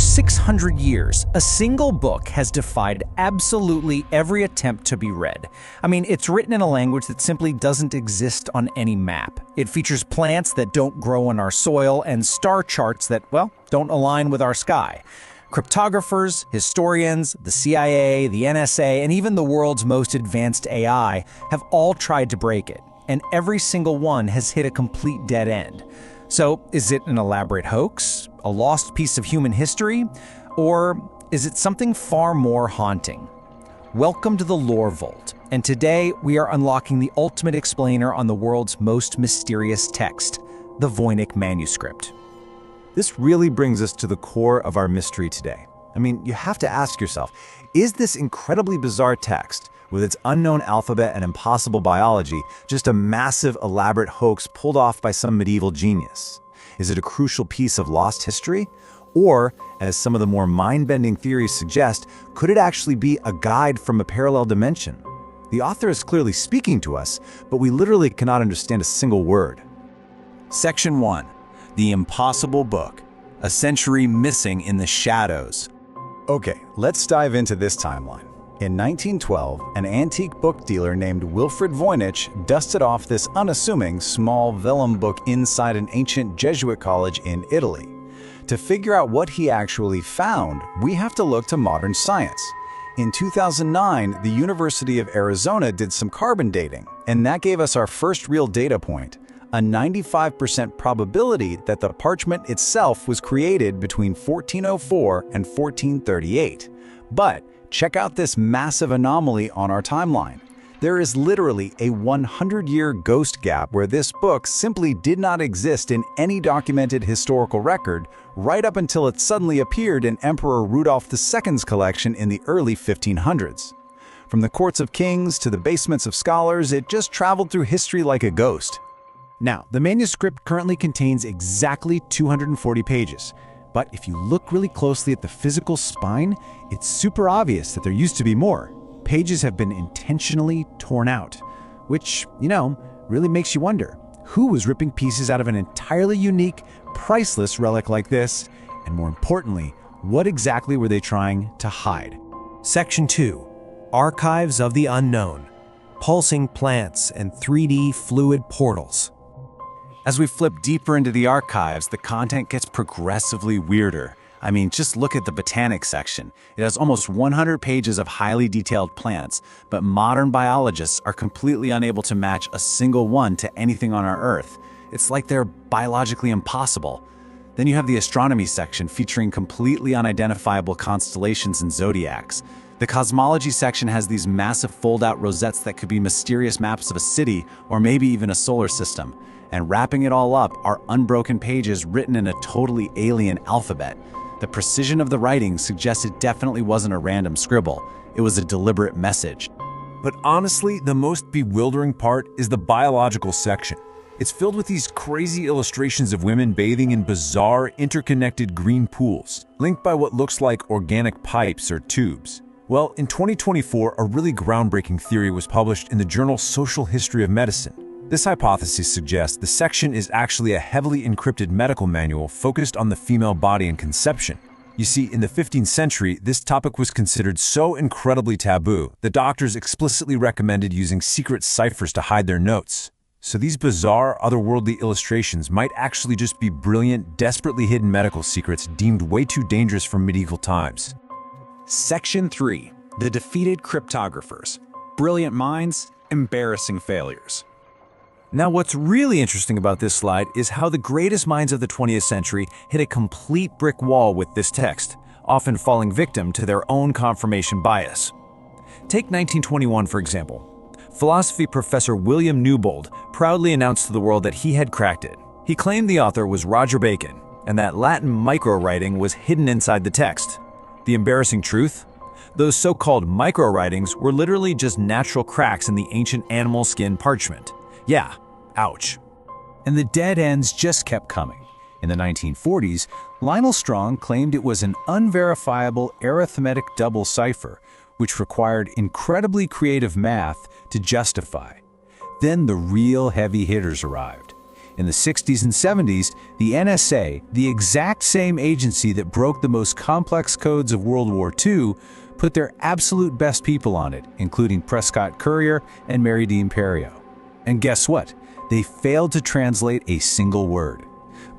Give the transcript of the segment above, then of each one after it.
600 years, a single book has defied absolutely every attempt to be read. I mean, it's written in a language that simply doesn't exist on any map. It features plants that don't grow in our soil and star charts that, well, don't align with our sky. Cryptographers, historians, the CIA, the NSA, and even the world's most advanced AI have all tried to break it, and every single one has hit a complete dead end. So, is it an elaborate hoax, a lost piece of human history, or is it something far more haunting? Welcome to the Lore Vault, and today we are unlocking the ultimate explainer on the world's most mysterious text, the Voynich Manuscript. This really brings us to the core of our mystery today. I mean, you have to ask yourself, is this incredibly bizarre text, with its unknown alphabet and impossible biology, just a massive, elaborate hoax pulled off by some medieval genius? Is it a crucial piece of lost history? Or, as some of the more mind-bending theories suggest, could it actually be a guide from a parallel dimension? The author is clearly speaking to us, but we literally cannot understand a single word. Section 1. The Impossible Book. A century missing in the shadows. Okay, let's dive into this timeline. In 1912, an antique book dealer named Wilfrid Voynich dusted off this unassuming small vellum book inside an ancient Jesuit college in Italy. To figure out what he actually found, we have to look to modern science. In 2009, the University of Arizona did some carbon dating, and that gave us our first real data point, a 95% probability that the parchment itself was created between 1404 and 1438. But check out this massive anomaly on our timeline. There is literally a 100-year ghost gap where this book simply did not exist in any documented historical record right up until it suddenly appeared in Emperor Rudolph II's collection in the early 1500s. From the courts of kings to the basements of scholars, it just traveled through history like a ghost. Now, the manuscript currently contains exactly 240 pages. But if you look really closely at the physical spine, it's super obvious that there used to be more. Pages have been intentionally torn out, which, really makes you wonder, who was ripping pieces out of an entirely unique, priceless relic like this? And more importantly, what exactly were they trying to hide? Section 2. Archives of the Unknown. Pulsing plants and 3D fluid portals. As we flip deeper into the archives, the content gets progressively weirder. I mean, just look at the botanic section. It has almost 100 pages of highly detailed plants, but modern biologists are completely unable to match a single one to anything on our Earth. It's like they're biologically impossible. Then you have the astronomy section featuring completely unidentifiable constellations and zodiacs. The cosmology section has these massive fold-out rosettes that could be mysterious maps of a city or maybe even a solar system. And wrapping it all up are unbroken pages written in a totally alien alphabet. The precision of the writing suggests it definitely wasn't a random scribble. It was a deliberate message. But honestly, the most bewildering part is the biological section. It's filled with these crazy illustrations of women bathing in bizarre, interconnected green pools, linked by what looks like organic pipes or tubes. Well, in 2024, a really groundbreaking theory was published in the journal Social History of Medicine. This hypothesis suggests the section is actually a heavily encrypted medical manual focused on the female body and conception. You see, in the 15th century, this topic was considered so incredibly taboo that doctors explicitly recommended using secret ciphers to hide their notes. So these bizarre, otherworldly illustrations might actually just be brilliant, desperately hidden medical secrets deemed way too dangerous for medieval times. Section 3. The Defeated Cryptographers. Brilliant minds, embarrassing failures. Now, what's really interesting about this slide is how the greatest minds of the 20th century hit a complete brick wall with this text, often falling victim to their own confirmation bias. Take 1921, for example. Philosophy professor William Newbold proudly announced to the world that he had cracked it. He claimed the author was Roger Bacon, and that Latin micro-writing was hidden inside the text. The embarrassing truth? Those so-called micro-writings were literally just natural cracks in the ancient animal skin parchment. Yeah, ouch. And the dead ends just kept coming. In the 1940s, Lionel Strong claimed it was an unverifiable arithmetic double cipher, which required incredibly creative math to justify. Then the real heavy hitters arrived. In the 60s and 70s, the NSA, the exact same agency that broke the most complex codes of World War II, put their absolute best people on it, including Prescott Currier and Mary D'Imperio. And guess what? They failed to translate a single word.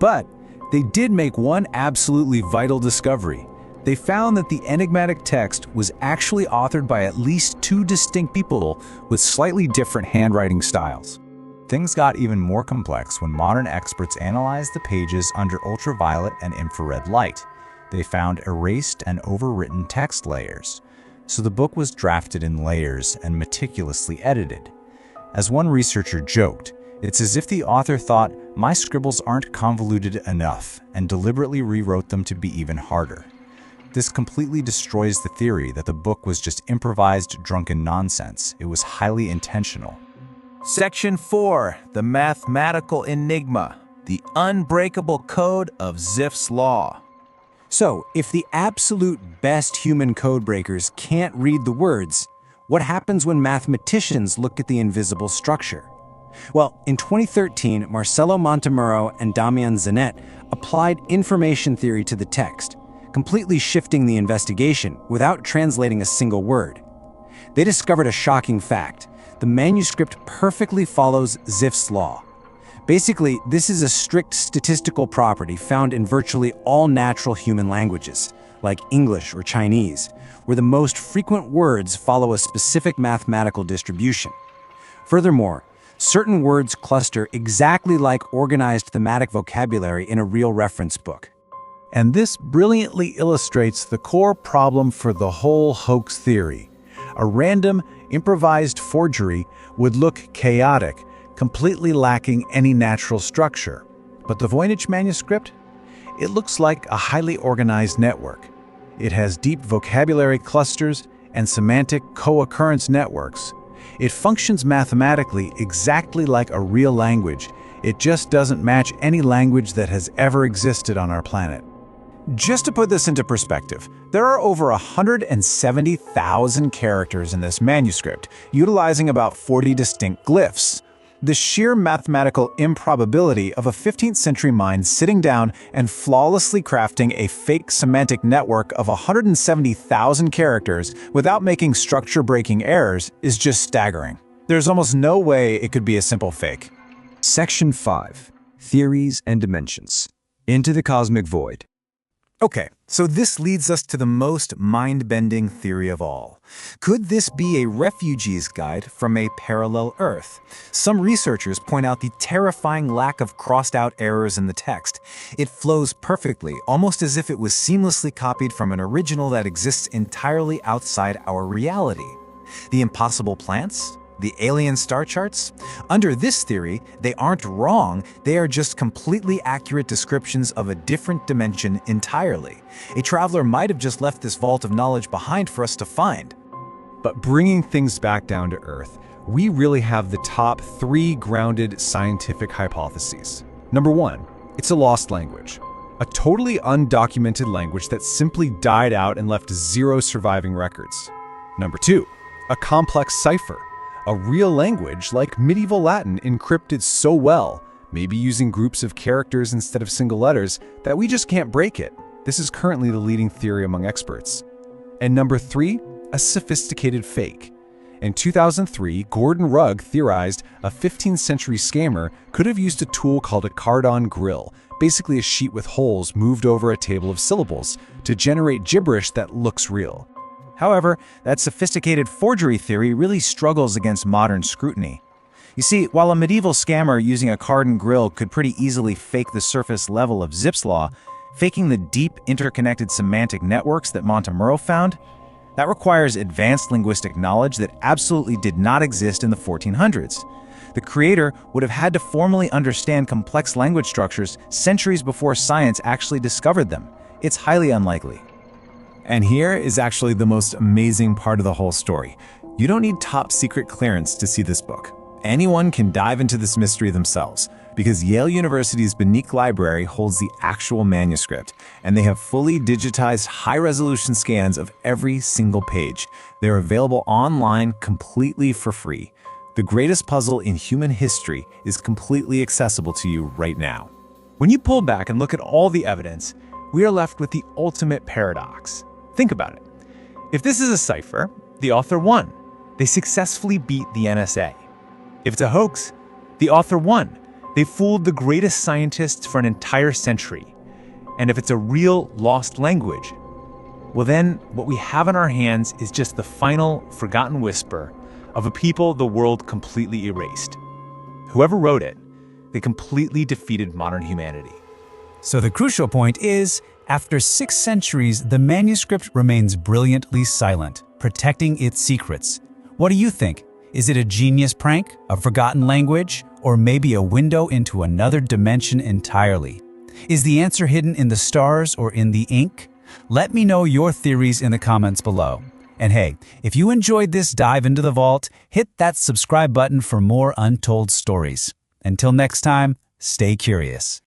But they did make one absolutely vital discovery. They found that the enigmatic text was actually authored by at least 2 distinct people with slightly different handwriting styles. Things got even more complex when modern experts analyzed the pages under ultraviolet and infrared light. They found erased and overwritten text layers. So the book was drafted in layers and meticulously edited. As one researcher joked, it's as if the author thought, my scribbles aren't convoluted enough, and deliberately rewrote them to be even harder. This completely destroys the theory that the book was just improvised, drunken nonsense. It was highly intentional. Section 4. The Mathematical Enigma. The Unbreakable Code of Zipf's Law. So, if the absolute best human codebreakers can't read the words, what happens when mathematicians look at the invisible structure? Well, in 2013, Marcello Montemurro and Damian Zanet applied information theory to the text, completely shifting the investigation without translating a single word. They discovered a shocking fact. The manuscript perfectly follows Zipf's law. Basically, this is a strict statistical property found in virtually all natural human languages, like English or Chinese, where the most frequent words follow a specific mathematical distribution. Furthermore, certain words cluster exactly like organized thematic vocabulary in a real reference book. And this brilliantly illustrates the core problem for the whole hoax theory. A random, improvised forgery would look chaotic, completely lacking any natural structure. But the Voynich Manuscript? It looks like a highly organized network. It has deep vocabulary clusters and semantic co-occurrence networks. It functions mathematically exactly like a real language. It just doesn't match any language that has ever existed on our planet. Just to put this into perspective, there are over 170,000 characters in this manuscript, utilizing about 40 distinct glyphs. The sheer mathematical improbability of a 15th century mind sitting down and flawlessly crafting a fake semantic network of 170,000 characters without making structure-breaking errors is just staggering. There's almost no way it could be a simple fake. Section 5. Theories and Dimensions. Into the Cosmic Void. Okay, so this leads us to the most mind-bending theory of all. Could this be a refugee's guide from a parallel Earth? Some researchers point out the terrifying lack of crossed-out errors in the text. It flows perfectly, almost as if it was seamlessly copied from an original that exists entirely outside our reality. The impossible plants? The alien star charts? Under this theory, they aren't wrong, they are just completely accurate descriptions of a different dimension entirely. A traveler might have just left this vault of knowledge behind for us to find. But bringing things back down to Earth, we really have the top 3 grounded scientific hypotheses. Number 1, it's a lost language. A totally undocumented language that simply died out and left 0 surviving records. Number 2, a complex cipher. A real language like medieval Latin encrypted so well, maybe using groups of characters instead of single letters, that we just can't break it. This is currently the leading theory among experts. And number 3, a sophisticated fake. In 2003, Gordon Rugg theorized a 15th century scammer could have used a tool called a card-on grill, basically a sheet with holes moved over a table of syllables, to generate gibberish that looks real. However, that sophisticated forgery theory really struggles against modern scrutiny. You see, while a medieval scammer using a card and grill could pretty easily fake the surface level of Zipf's law, faking the deep interconnected semantic networks that Montemurro found, that requires advanced linguistic knowledge that absolutely did not exist in the 1400s. The creator would have had to formally understand complex language structures centuries before science actually discovered them. It's highly unlikely. And here is actually the most amazing part of the whole story. You don't need top secret clearance to see this book. Anyone can dive into this mystery themselves, because Yale University's Voynich Library holds the actual manuscript, and they have fully digitized high-resolution scans of every single page. They're available online completely for free. The greatest puzzle in human history is completely accessible to you right now. When you pull back and look at all the evidence, we are left with the ultimate paradox. Think about it. If this is a cipher, the author won. They successfully beat the NSA. If it's a hoax, the author won. They fooled the greatest scientists for an entire century. And if it's a real lost language, well then, what we have in our hands is just the final, forgotten whisper of a people the world completely erased. Whoever wrote it, they completely defeated modern humanity. So the crucial point is, after 6 centuries, the manuscript remains brilliantly silent, protecting its secrets. What do you think? Is it a genius prank, a forgotten language, or maybe a window into another dimension entirely? Is the answer hidden in the stars or in the ink? Let me know your theories in the comments below. And hey, if you enjoyed this dive into the vault, hit that subscribe button for more untold stories. Until next time, stay curious.